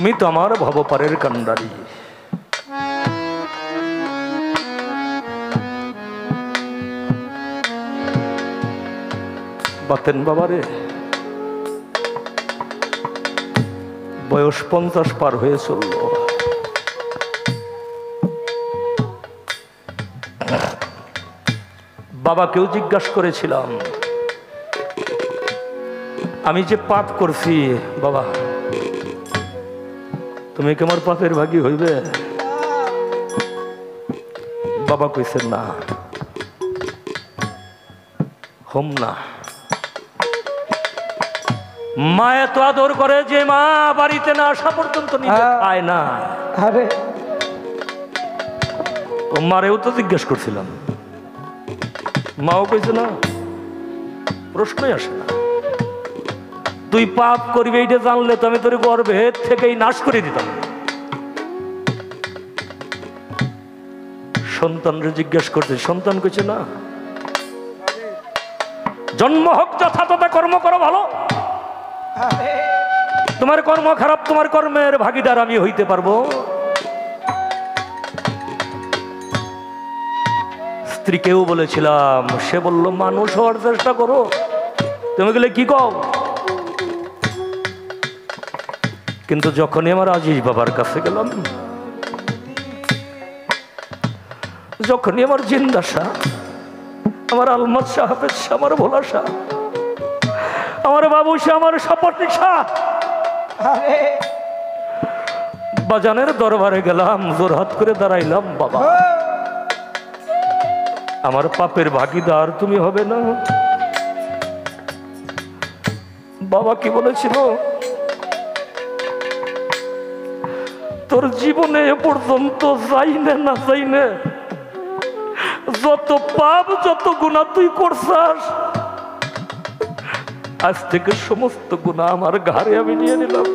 তুমি তো আমার ভবপারের কান্ডারি। বাতেন বাবারে, বয়স 50 পার হয়ে চলল। বাবাকেও জিজ্ঞাসা করেছিলাম, আমি যে পাপ করছি বাবা, তুমি কি আমার পাপের ভাগী হইবে? বাবা কইছেন না, হোম না। মা এত আদর করে যে মা বাড়িতে না আসা পর্যন্ত নিজে খায় না। আরে ও মারেও তো জিজ্ঞেস করছিলাম, মাও কইছে না, প্রশ্নই আসে না। তুই পাপ করবি এইটা জানলে তো আমি তোর গর্ভের থেকেই নাশ করে দিতাম। সন্তানরে জিজ্ঞেস করছে, সন্তান কইছে না, জন্ম হোক যথাযথ কর্ম করো ভালো, তোমার কর্ম খারাপ, তোমার কর্মের ভাগিদার আমি হইতে পারবো। স্ত্রীকেও বলেছিলাম, সে বলল মানুষ হওয়ার চেষ্টা করো। তুমি গেলে কি কও? কিন্তু যখনই আমার আজিজ বাবার কাছে গেলাম, যখনই আমার জিন্দা শাহ, আমার আলমদ শাহ, হাফেজ শাহ, আমার ভোলা শাহ, আমার বাবু শাহ, আমার সপর্ণিক শাহ, বাজানের দরবারে গেলাম, জোরহাত করে দাঁড়াইলাম, বাবা আমার পাপের ভাগিদার তুমি হবে না। বাবা কি বলেছিল, তোর জীবনে এ পর্যন্ত যাইনে না যাইনে যত পাপ যত গুনাহ তুই করছাস, আজ থেকে সমস্ত গুনাহ আমার ঘাড়ে আমি নিয়ে নিলাম,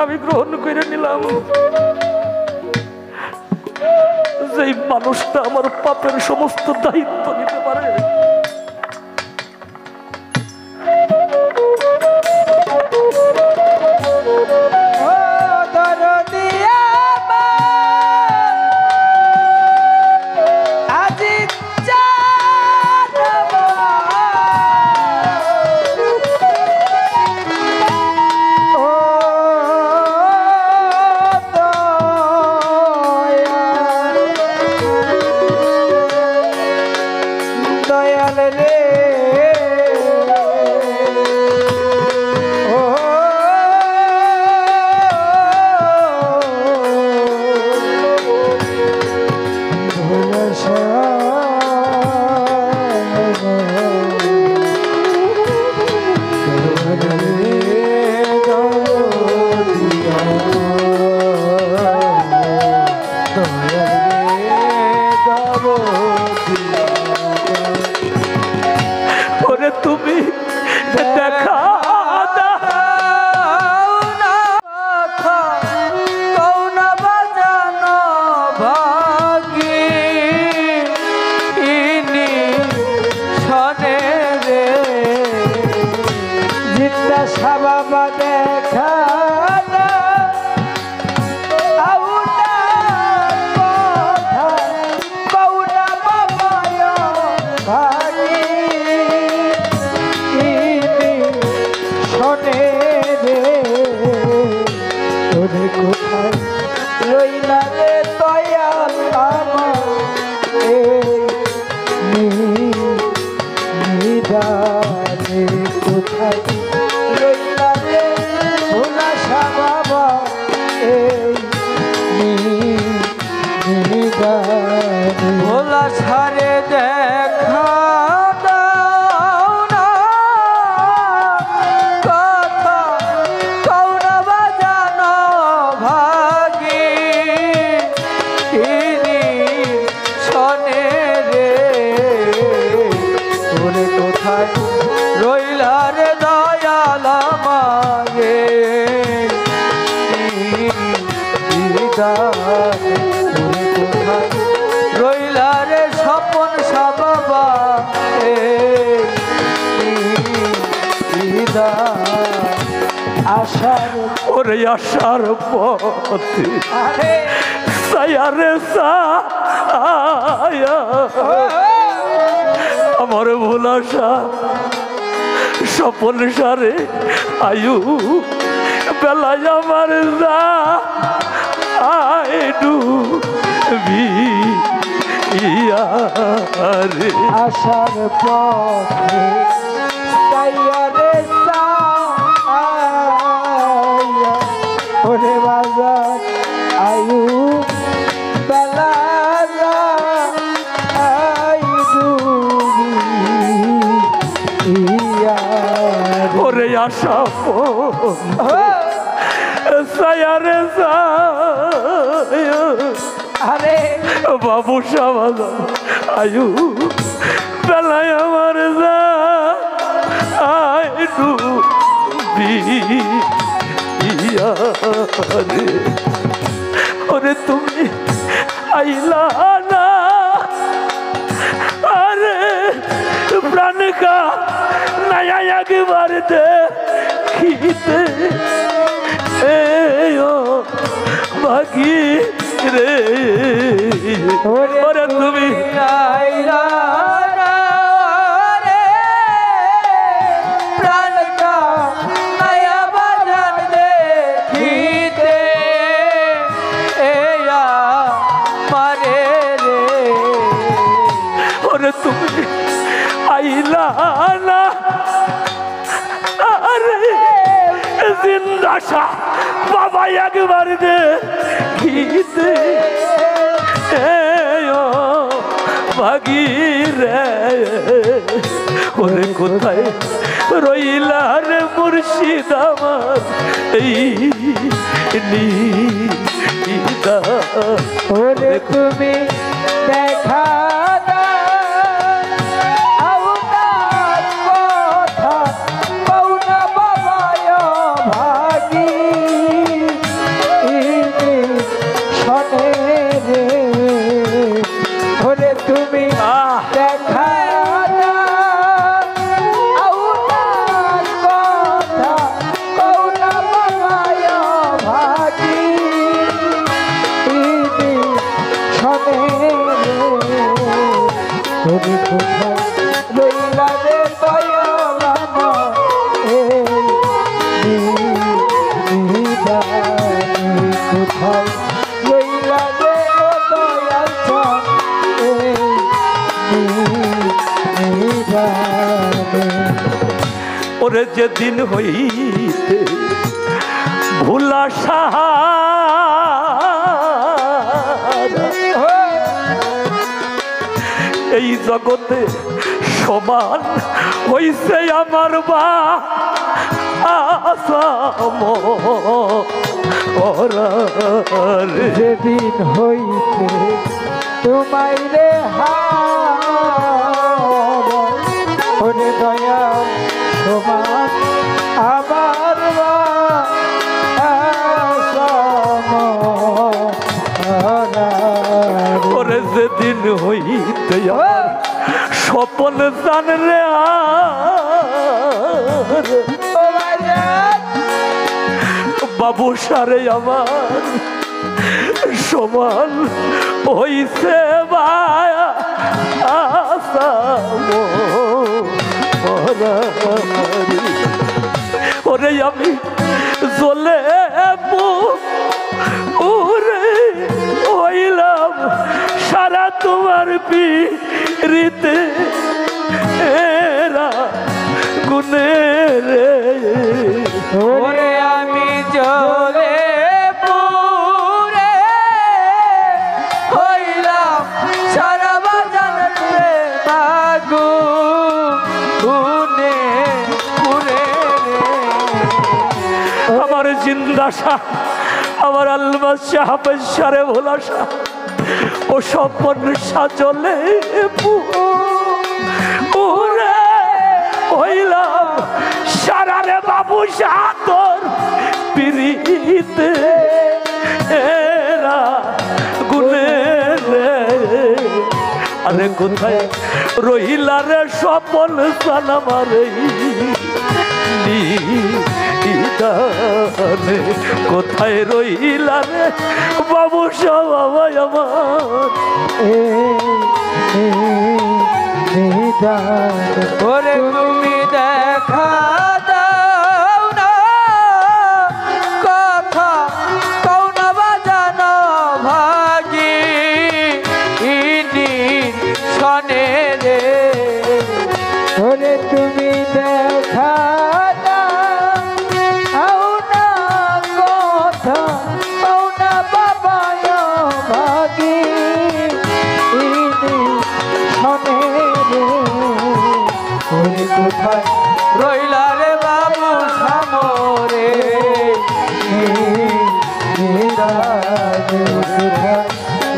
আমি গ্রহণ করে নিলাম। যেই মানুষটা আমার পাপের সমস্ত দায়িত্ব নিতে পারে, তুমি দেখা ভোলা সারে দেখা দাও না, কথা কৌনা বাজানো ভাগি শনে রে, তোরে কোথায় রইলা রে দয়াল আমারে রইলা রে স্বপন সাবাবা দিদা আশার ওরে আশার পথে আরে সায়ারে সায়া আমার ভোলাসা স্বপন সারে আয়ু বেলায় আমার যা আইডু রে আশার পথে সাইয়ারে সায়া ওরে বাজার আয়ু বেলা ওরে আশা সায়ারে সায়া আরে বাবু সাবাদ আয়ু বেলায় আমার যা আইডু রে ওরে তুমি আইলা না আরে প্রাণ কা নয়া একবার দেখিতে বাকি রে ওরে তুমি আইলা রে প্রাণ কা নয়া বাজান দেখিতে এয়া মারে রে ওরে তুমি আইলা না আরে জিন্দা শাহ বাবা একবার দেখিতে ভাগি রে ওরে কোথায় রইলা রে মুর্শিদ আমার এই নিদা ওরে তুমি দেখা দাও কথা পাউনা বাবায় ভাগি শোনে রে ওরে তুমি দেখা দাও কথা পাউনা বাবায় ভাগি তুমি কোথায় রইলা রে দয়ালানা কোথায় রইলা রে ওরে যেদিন হইতে ভোলা সাহা এই জগতে সমান হইছে আমার বা যেদিন হইতে তোমায় রে হারে দয়া সমান আমার ওরে যেদিন হইতে স্বপন জান রে বাবু সারে আমার সমান হইছে ওরে আমি জ্বলে ওরে হইলাম সারা তোমার পিরিতে এরা গুনে রে ওরে আমি জ্বলে পুরে হইলাম সারা বাজান মাগু গুনে পুরে আমার জিন্দা শাহ আমার আলমাস শাহ পেশারে ভোলা শাহ ও স্বপন সাজলে পুরে হইলাম সারা রে বাবু শাহ তোর পিরিতে এরা গুনে রে আরে কোথায় রহিলা রে স্বপন সালামারে নিদানে কোথায় রইলা রে বাবু সবাই আমার ওরে তুমি দেখা দাও না কথা কও না বাজানো ভাগি ইনি শনে রে ওরে তুমি দেখা দাও না কথা কও না বাবা ভাগি ইনি শনে রে ওরে কোথায় রইলা রে বাবু সামরে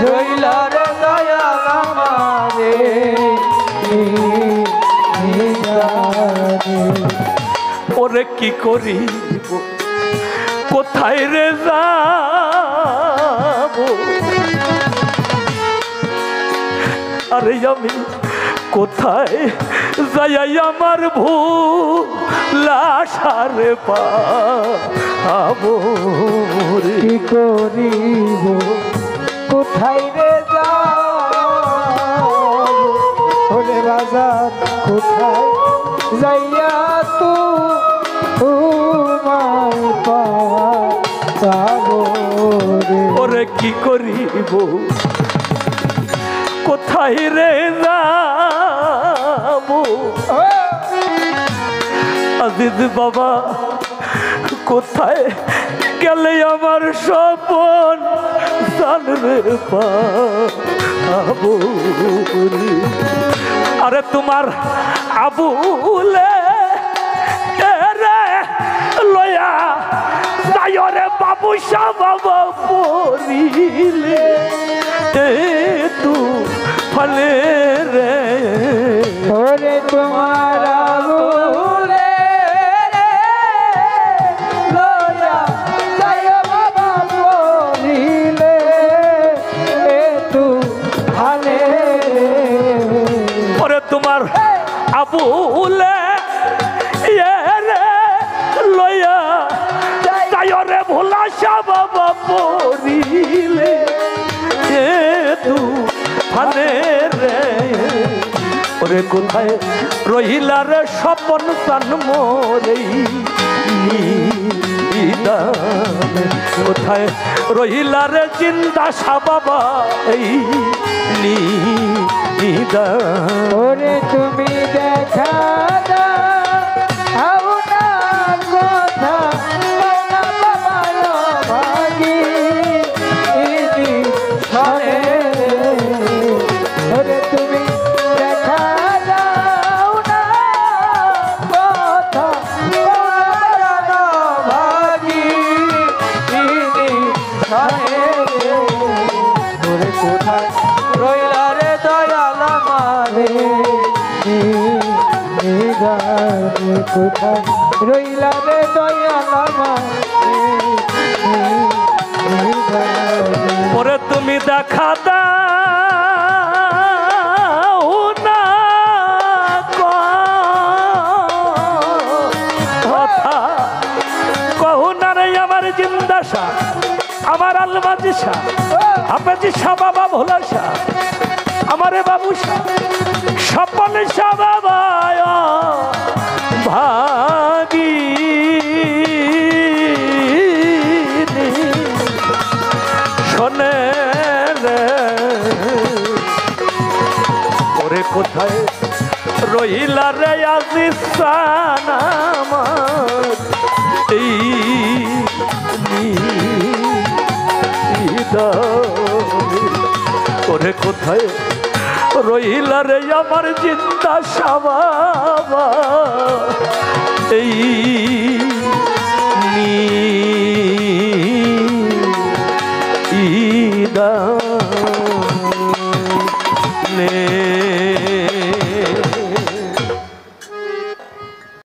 রইলা রে দয়াল আমারে ওরে কি করিব কোথায় রে যাব আরে আমি কোথায় যাই আমার ভুলাসারে পাবো রে কি করিব কোথায় রে যাও ওরে বাজার কোথায় যাইয়া তু তোমায় পাবো রে ওরে কি করিব কোথায় রে যাবো আজিজ বাবা কোথায় গেলে আমার স্বপন জানবে পাবো রে। আরে তোমার আবুলে রে লয়া যাই রে বাবু বাবা পরিলে তু ফলে রে ওরে তোমার আবুলে লয়া যায় বাবা বলিলে তু ভালে ওরে তোমার আবুলে রে লয়া যাই রে ভোলা বাবা পরিলে তু ফানে রে ওরে কোথায় রহিলা রে স্বপন চান মোরে নিদানে কোথায় রহিলা রে চিন্তা বাবা এই নিদান ওরে তুমি দেখা দাও না কথা কও না বাবা ভাগি ইনি শনে ওরে তুমি দেখা দাও না কথা কও না বাবা ভাগি ইনি শনে ওরে কোথায় রইলা রে দয়াল আমারে কোথায় রইলা রে দয়াল আমারে পরে তুমি দেখা দাও না কথা কহু না রে আমার জিন্দা শাহ আমার আলমাজি শাহ হাফেজি শাহ বাবা ভোলা শাহ আমারে বাবু শাহ স্বপন শাহ বাবা ভাগি শোনে রে ওরে কোথায় রইলা রে আজিসান আমার এই নিদানে ওরে কোথায় রইলা রে আমার জিন্দা শাহ বাবা